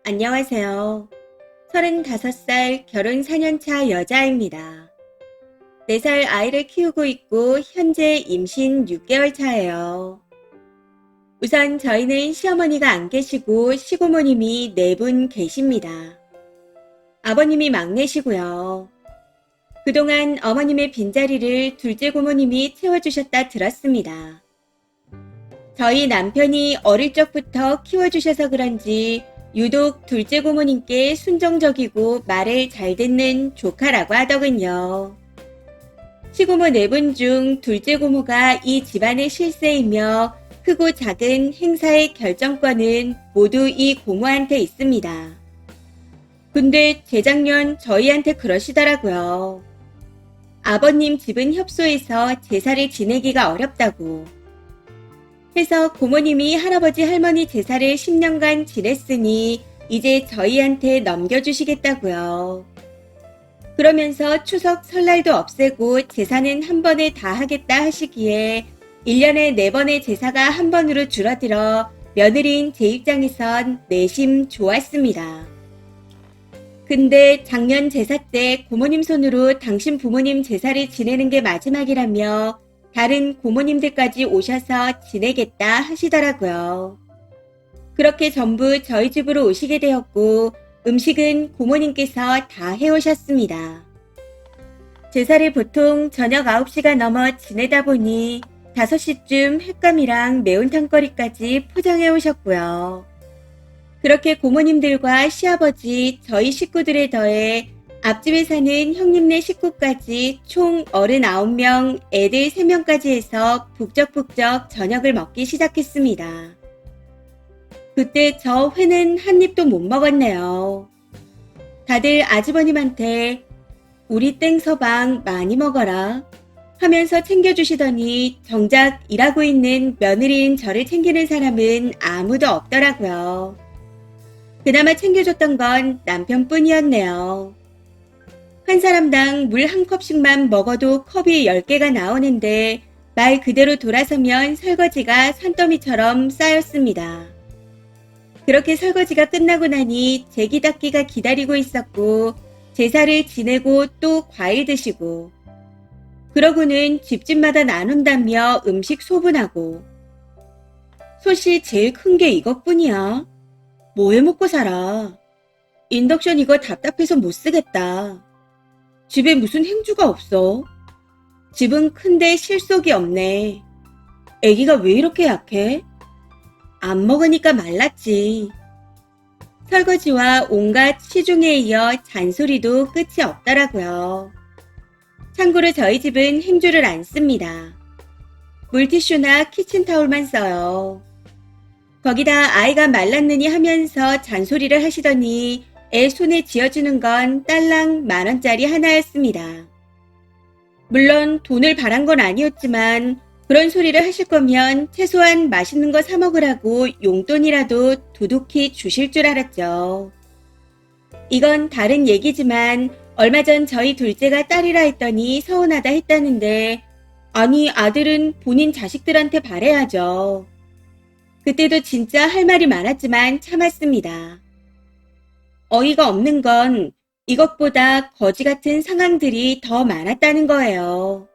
안녕하세요. 35살 결혼 4년차 여자입니다. 4살 아이를 키우고 있고 현재 임신 6개월 차예요. 우선 저희는 시어머니가 안 계시고 시고모님이 4분 계십니다. 아버님이 막내시고요. 그동안 어머님의 빈자리를 둘째 고모님이 채워주셨다 들었습니다. 저희 남편이 어릴 적부터 키워주셔서 그런지 유독 둘째 고모님께 순종적이고 말을 잘 듣는 조카라고 하더군요. 시고모 4분 중 둘째 고모가 이 집안의 실세이며 크고 작은 행사의 결정권은 모두 이 고모한테 있습니다. 근데 재작년 저희한테 그러시더라고요. 아버님 집은 협소해서 제사를 지내기가 어렵다고. 해서 고모님이 할아버지 할머니 제사를 10년간 지냈으니 이제 저희한테 넘겨주시겠다고요. 그러면서 추석 설날도 없애고 제사는 한 번에 다 하겠다 하시기에 1년에 4번의 제사가 한 번으로 줄어들어 며느리인 제 입장에선 내심 좋았습니다. 근데 작년 제사 때 고모님 손으로 당신 부모님 제사를 지내는 게 마지막이라며 다른 고모님들까지 오셔서 지내겠다 하시더라고요. 그렇게 전부 저희 집으로 오시게 되었고 음식은 고모님께서 다 해오셨습니다. 제사를 보통 저녁 9시가 넘어 지내다 보니 5시쯤 횟감이랑 매운탕거리까지 포장해 오셨고요. 그렇게 고모님들과 시아버지, 저희 식구들에 더해 앞집에 사는 형님네 식구까지 총 39명, 애들 3명까지 해서 북적북적 저녁을 먹기 시작했습니다. 그때 저 회는 한 입도 못 먹었네요. 다들 아주버님한테 우리 땡서방 많이 먹어라 하면서 챙겨주시더니 정작 일하고 있는 며느리인 저를 챙기는 사람은 아무도 없더라고요. 그나마 챙겨줬던 건 남편뿐이었네요. 한 사람당 물 한 컵씩만 먹어도 컵이 10개가 나오는데 말 그대로 돌아서면 설거지가 산더미처럼 쌓였습니다. 그렇게 설거지가 끝나고 나니 제기 닦기가 기다리고 있었고 제사를 지내고 또 과일 드시고 그러고는 집집마다 나눈다며 음식 소분하고 솥이 제일 큰 게 이것뿐이야. 뭐 해 먹고 살아. 인덕션 이거 답답해서 못 쓰겠다. 집에 무슨 행주가 없어. 집은 큰데 실속이 없네. 애기가 왜 이렇게 약해? 안 먹으니까 말랐지. 설거지와 온갖 시중에 이어 잔소리도 끝이 없더라고요. 참고로 저희 집은 행주를 안 씁니다. 물티슈나 키친타올만 써요. 거기다 아이가 말랐느니 하면서 잔소리를 하시더니 애 손에 쥐어주는 건 딸랑 10,000원짜리 하나였습니다. 물론 돈을 바란 건 아니었지만 그런 소리를 하실 거면 최소한 맛있는 거 사 먹으라고 용돈이라도 두둑히 주실 줄 알았죠. 이건 다른 얘기지만 얼마 전 저희 둘째가 딸이라 했더니 서운하다 했다는데 아니 아들은 본인 자식들한테 바래야죠. 그때도 진짜 할 말이 많았지만 참았습니다. 어이가 없는 건 이것보다 거지 같은 상황들이 더 많았다는 거예요.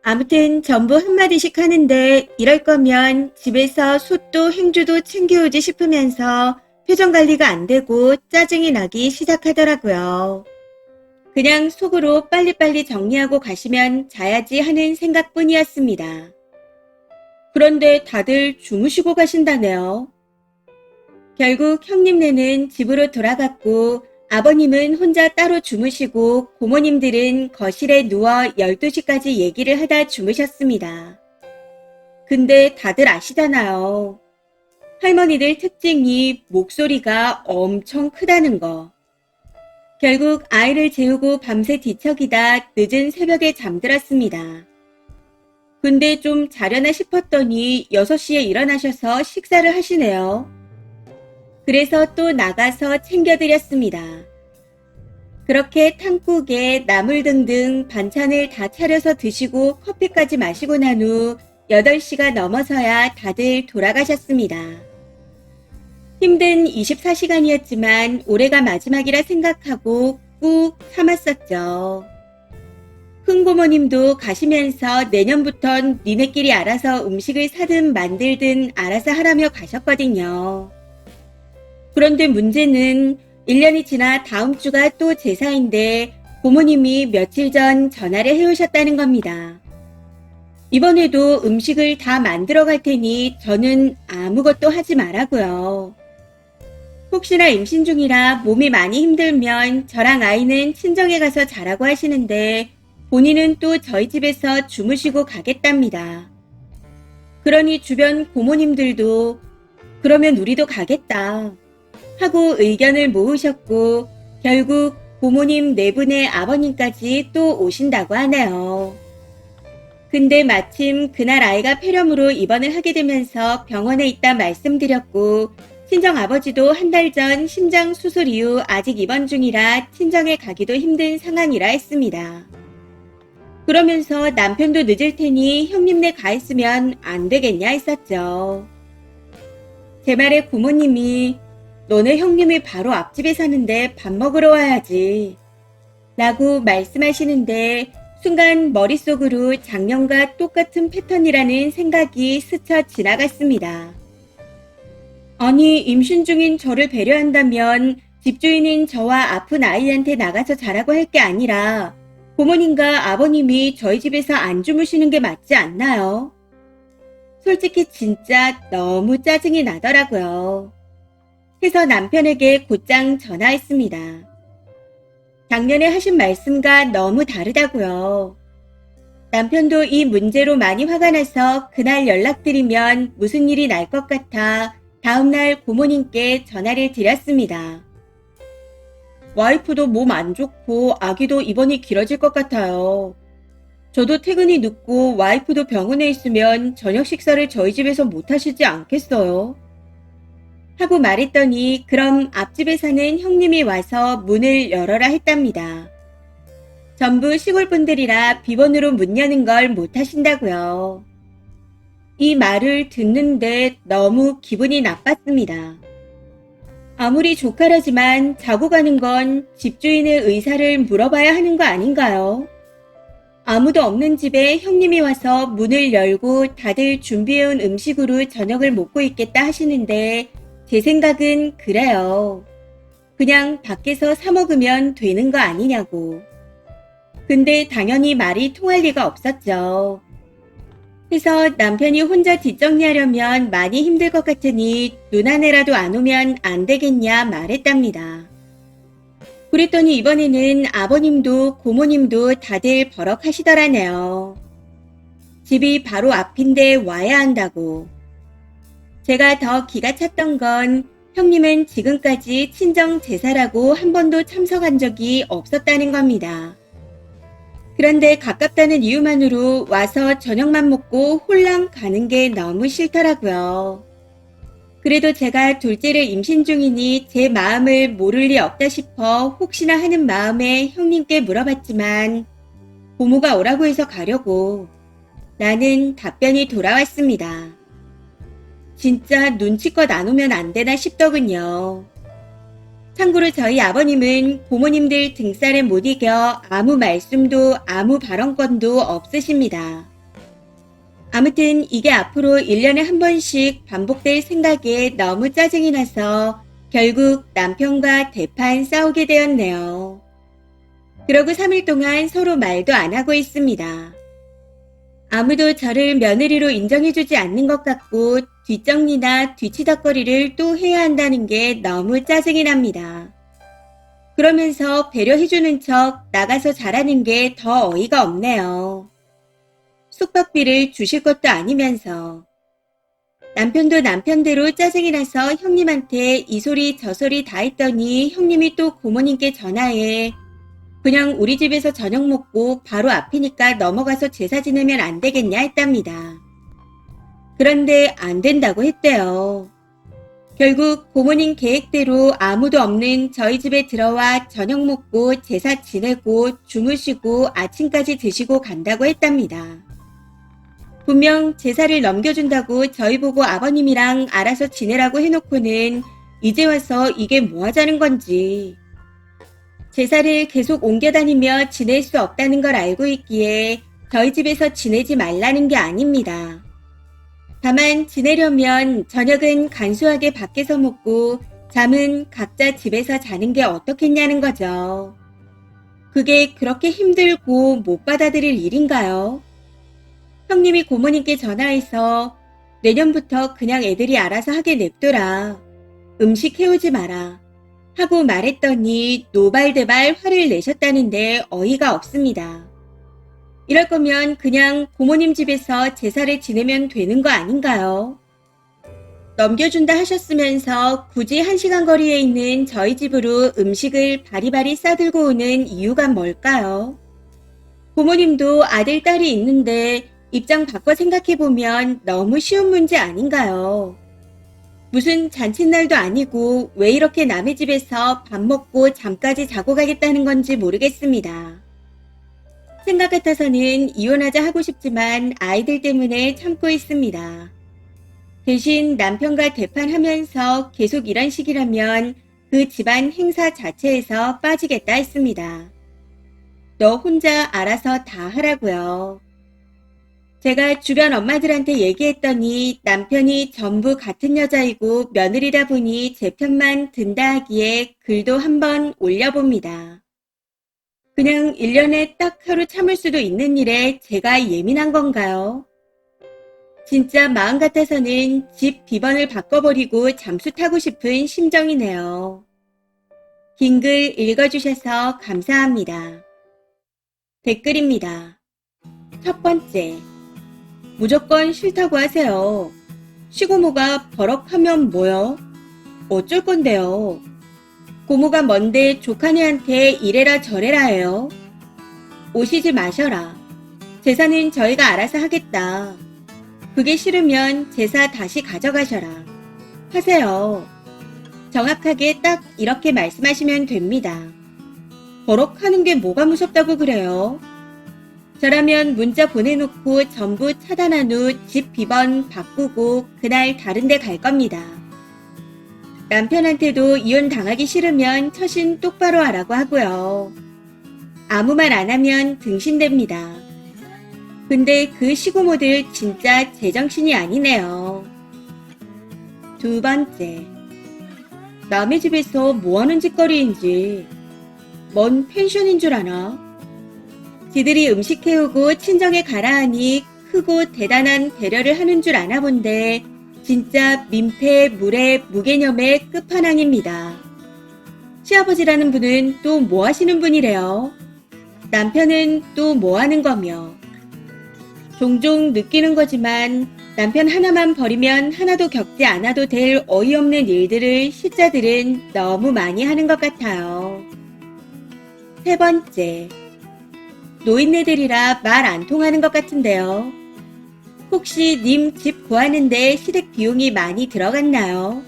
아무튼 전부 한마디씩 하는데 이럴 거면 집에서 솥도 행주도 챙겨오지 싶으면서 표정 관리가 안 되고 짜증이 나기 시작하더라고요. 그냥 속으로 빨리빨리 정리하고 가시면 자야지 하는 생각뿐이었습니다. 그런데 다들 주무시고 가신다네요. 결국 형님네는 집으로 돌아갔고 아버님은 혼자 따로 주무시고 고모님들은 거실에 누워 12시까지 얘기를 하다 주무셨습니다. 근데 다들 아시잖아요. 할머니들 특징이 목소리가 엄청 크다는 거. 결국 아이를 재우고 밤새 뒤척이다 늦은 새벽에 잠들었습니다. 근데 좀 자려나 싶었더니 6시에 일어나셔서 식사를 하시네요. 그래서 또 나가서 챙겨드렸습니다. 그렇게 탕국에 나물 등등 반찬을 다 차려서 드시고 커피까지 마시고 난 후 8시가 넘어서야 다들 돌아가셨습니다. 힘든 24시간이었지만 올해가 마지막이라 생각하고 꾹 참았었죠. 큰고모님도 가시면서 내년부턴 니네끼리 알아서 음식을 사든 만들든 알아서 하라며 가셨거든요. 그런데 문제는 1년이 지나 다음 주가 또 제사인데 고모님이 며칠 전 전화를 해오셨다는 겁니다. 이번에도 음식을 다 만들어 갈 테니 저는 아무것도 하지 말라고요. 혹시나 임신 중이라 몸이 많이 힘들면 저랑 아이는 친정에 가서 자라고 하시는데 본인은 또 저희 집에서 주무시고 가겠답니다. 그러니 주변 고모님들도 그러면 우리도 가겠다 하고 의견을 모으셨고 결국 고모님 네 분의 아버님까지 또 오신다고 하네요. 근데 마침 그날 아이가 폐렴으로 입원을 하게 되면서 병원에 있다 말씀드렸고 친정 아버지도 한 달 전 심장 수술 이후 아직 입원 중이라 친정에 가기도 힘든 상황이라 했습니다. 그러면서 남편도 늦을 테니 형님네 가 있으면 안 되겠냐 했었죠. 제 말에 고모님이 너네 형님이 바로 앞집에 사는데 밥 먹으러 와야지 라고 말씀하시는데 순간 머릿속으로 작년과 똑같은 패턴이라는 생각이 스쳐 지나갔습니다. 아니 임신 중인 저를 배려한다면 집주인인 저와 아픈 아이한테 나가서 자라고 할 게 아니라 부모님과 아버님이 저희 집에서 안 주무시는 게 맞지 않나요? 솔직히 진짜 너무 짜증이 나더라고요. 해서 남편에게 곧장 전화했습니다. 작년에 하신 말씀과 너무 다르다고요. 남편도 이 문제로 많이 화가 나서 그날 연락드리면 무슨 일이 날 것 같아 다음날 고모님께 전화를 드렸습니다. 와이프도 몸 안 좋고 아기도 입원이 길어질 것 같아요. 저도 퇴근이 늦고 와이프도 병원에 있으면 저녁 식사를 저희 집에서 못 하시지 않겠어요? 하고 말했더니 그럼 앞집에 사는 형님이 와서 문을 열어라 했답니다. 전부 시골 분들이라 비번으로 문 여는 걸 못 하신다고요. 이 말을 듣는데 너무 기분이 나빴습니다. 아무리 조카라지만 자고 가는 건 집주인의 의사를 물어봐야 하는 거 아닌가요? 아무도 없는 집에 형님이 와서 문을 열고 다들 준비해온 음식으로 저녁을 먹고 있겠다 하시는데 제 생각은 그래요. 그냥 밖에서 사 먹으면 되는 거 아니냐고. 근데 당연히 말이 통할 리가 없었죠. 그래서 남편이 혼자 뒷정리하려면 많이 힘들 것 같으니 누나네라도 안 오면 안 되겠냐 말했답니다. 그랬더니 이번에는 아버님도 고모님도 다들 버럭하시더라네요. 집이 바로 앞인데 와야 한다고. 제가 더 기가 찼던 건 형님은 지금까지 친정 제사라고 한 번도 참석한 적이 없었다는 겁니다. 그런데 가깝다는 이유만으로 와서 저녁만 먹고 홀랑 가는 게 너무 싫더라고요. 그래도 제가 둘째를 임신 중이니 제 마음을 모를 리 없다 싶어 혹시나 하는 마음에 형님께 물어봤지만 고모가 오라고 해서 가려고 라는 답변이 돌아왔습니다. 진짜 눈치껏 안 오면 안 되나 싶더군요. 참고로 저희 아버님은 고모님들 등살에 못 이겨 아무 말씀도 아무 발언권도 없으십니다. 아무튼 이게 앞으로 1년에 한 번씩 반복될 생각에 너무 짜증이 나서 결국 남편과 대판 싸우게 되었네요. 그러고 3일 동안 서로 말도 안 하고 있습니다. 아무도 저를 며느리로 인정해주지 않는 것 같고 뒷정리나 뒤치다꺼리를 또 해야 한다는 게 너무 짜증이 납니다. 그러면서 배려해주는 척 나가서 잘하는 게 더 어이가 없네요. 숙박비를 주실 것도 아니면서. 남편도 남편대로 짜증이 나서 형님한테 이 소리 저 소리 다 했더니 형님이 또 고모님께 전화해 그냥 우리 집에서 저녁 먹고 바로 앞이니까 넘어가서 제사 지내면 안 되겠냐 했답니다. 그런데 안 된다고 했대요. 결국 고모님 계획대로 아무도 없는 저희 집에 들어와 저녁 먹고 제사 지내고 주무시고 아침까지 드시고 간다고 했답니다. 분명 제사를 넘겨준다고 저희 보고 아버님이랑 알아서 지내라고 해놓고는 이제 와서 이게 뭐 하자는 건지. 제사를 계속 옮겨 다니며 지낼 수 없다는 걸 알고 있기에 저희 집에서 지내지 말라는 게 아닙니다. 다만 지내려면 저녁은 간소하게 밖에서 먹고 잠은 각자 집에서 자는 게 어떻겠냐는 거죠. 그게 그렇게 힘들고 못 받아들일 일인가요? 형님이 고모님께 전화해서 내년부터 그냥 애들이 알아서 하게 냅둬라. 음식 해오지 마라. 하고 말했더니 노발대발 화를 내셨다는데 어이가 없습니다. 이럴 거면 그냥 고모님 집에서 제사를 지내면 되는 거 아닌가요? 넘겨준다 하셨으면서 굳이 1시간 거리에 있는 저희 집으로 음식을 바리바리 싸들고 오는 이유가 뭘까요? 고모님도 아들, 딸이 있는데 입장 바꿔 생각해보면 너무 쉬운 문제 아닌가요? 무슨 잔칫날도 아니고 왜 이렇게 남의 집에서 밥 먹고 잠까지 자고 가겠다는 건지 모르겠습니다. 생각 같아서는 이혼하자 하고 싶지만 아이들 때문에 참고 있습니다. 대신 남편과 대판하면서 계속 이런 식이라면 그 집안 행사 자체에서 빠지겠다 했습니다. 너 혼자 알아서 다 하라고요. 제가 주변 엄마들한테 얘기했더니 남편이 전부 같은 여자이고 며느리다 보니 제 편만 든다 하기에 글도 한번 올려봅니다. 그냥 1년에 딱 하루 참을 수도 있는 일에 제가 예민한 건가요? 진짜 마음 같아서는 집 비번을 바꿔버리고 잠수 타고 싶은 심정이네요. 긴 글 읽어주셔서 감사합니다. 댓글입니다. 첫 번째, 무조건 싫다고 하세요. 시고모가 버럭하면 뭐요? 어쩔 건데요. 고모가 뭔데 조카네한테 이래라 저래라 해요. 오시지 마셔라. 제사는 저희가 알아서 하겠다. 그게 싫으면 제사 다시 가져가셔라. 하세요. 정확하게 딱 이렇게 말씀하시면 됩니다. 버럭하는 게 뭐가 무섭다고 그래요? 저라면 문자 보내놓고 전부 차단한 후 집 비번 바꾸고 그날 다른 데 갈 겁니다. 남편한테도 이혼 당하기 싫으면 처신 똑바로 하라고 하고요. 아무 말 안 하면 등신됩니다. 근데 그 시고모들 진짜 제정신이 아니네요. 두 번째, 남의 집에서 뭐하는 짓거리인지. 뭔 펜션인 줄 아나? 지들이 음식 해오고 친정에 가라 하니 크고 대단한 배려를 하는 줄 아나 본데 진짜 민폐, 무례, 무개념의 끝판왕입니다. 시아버지라는 분은 또 뭐 하시는 분이래요? 남편은 또 뭐 하는 거며? 종종 느끼는 거지만 남편 하나만 버리면 하나도 겪지 않아도 될 어이없는 일들을 시자들은 너무 많이 하는 것 같아요. 세 번째, 노인네들이라 말 안 통하는 것 같은데요. 혹시 님 집 구하는데 시댁 비용이 많이 들어갔나요?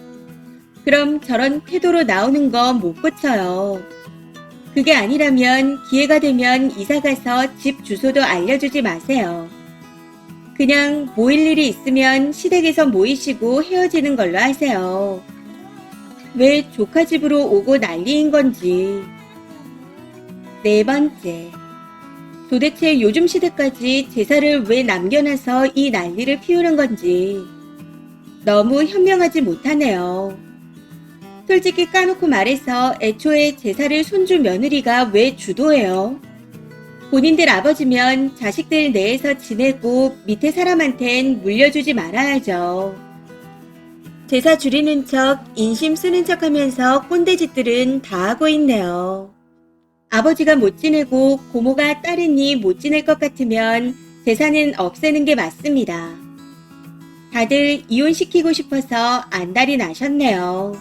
그럼 저런 태도로 나오는 거 못 고쳐요. 그게 아니라면 기회가 되면 이사가서 집 주소도 알려주지 마세요. 그냥 모일 일이 있으면 시댁에서 모이시고 헤어지는 걸로 하세요. 왜 조카 집으로 오고 난리인 건지. 네 번째, 도대체 요즘 시대까지 제사를 왜 남겨놔서 이 난리를 피우는 건지 너무 현명하지 못하네요. 솔직히 까놓고 말해서 애초에 제사를 손주 며느리가 왜 주도해요? 본인들 아버지면 자식들 내에서 지내고 밑에 사람한텐 물려주지 말아야죠. 제사 줄이는 척, 인심 쓰는 척 하면서 꼰대짓들은 다 하고 있네요. 아버지가 못 지내고 고모가 딸이니 못 지낼 것 같으면 제사는 없애는 게 맞습니다. 다들 이혼시키고 싶어서 안달이 나셨네요.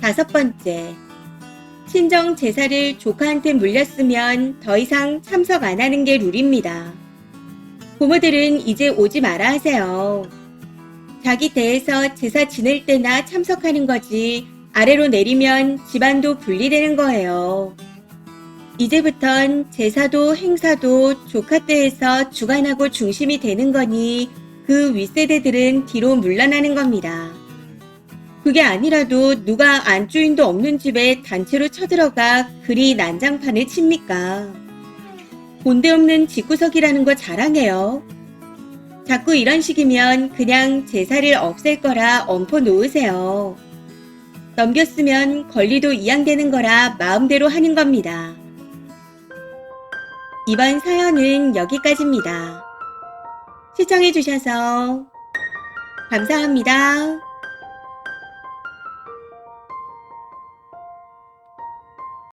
다섯 번째, 친정 제사를 조카한테 물렸으면 더 이상 참석 안 하는 게 룰입니다. 고모들은 이제 오지 마라 하세요. 자기 대에서 제사 지낼 때나 참석하는 거지 아래로 내리면 집안도 분리되는 거예요. 이제부턴 제사도 행사도 조카 때에서 주관하고 중심이 되는 거니 그 윗세대들은 뒤로 물러나는 겁니다. 그게 아니라도 누가 안주인도 없는 집에 단체로 쳐들어가 그리 난장판을 칩니까? 본데 없는 집구석이라는 거 자랑해요. 자꾸 이런 식이면 그냥 제사를 없앨 거라 엎어 놓으세요. 넘겼으면 권리도 이양되는 거라 마음대로 하는 겁니다. 이번 사연은 여기까지입니다. 시청해주셔서 감사합니다.